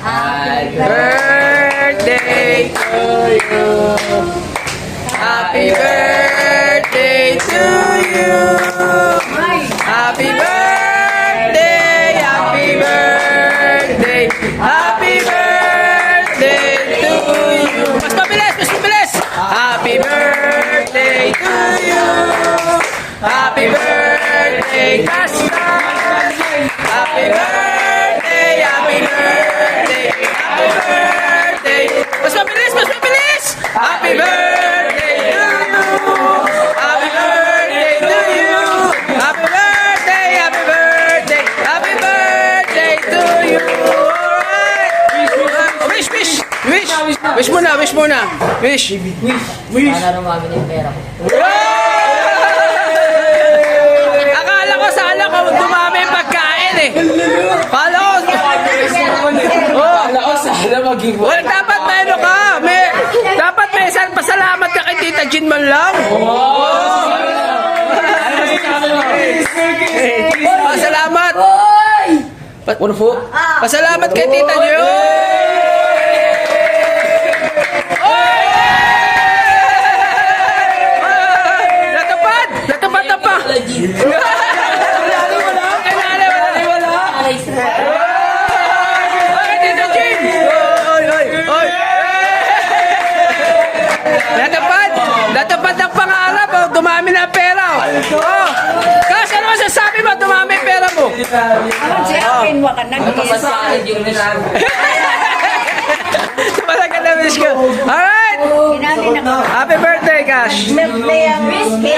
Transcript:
Happy birthday to you. Happy birthday to you. Happy birthday, happy birthday, happy birthday to you. Mas mabilis, mas mabilis. Happy birthday to you. Happy birthday, Castan. Happy birthday, happy birthday, happy birthday. Mas mabilis, mas mabilis. Happy birthday to you. Happy birthday to you. Happy birthday, happy birthday, happy birthday to you. Alright. Wish, wish, wish. Wish muna, wish muna. Wish. Sana rumami na yung pera ko. Akala ko sana ko dumami yung pagkain eh. Akala ko. Kala ko sana maging Well, dapat may ano ka. Dapat may isang pasalamat ka kay Tita Jean man lang. Pasalamat. Ano po? Pasalamat kay Tita Jean. Natupad! Natupad na pa! Tita Jean! Oy! Natupad! Natupad ang pangarap! Oh, dumami na ang pera! Oh! Kasi ano masasabi mo? Dumami ang pera mo! Si Alvin, waka Papasahin yung nilago. Talaga na wish ko! Alright! Hinali na ko. Happy birthday, Cash! May ang whiskey.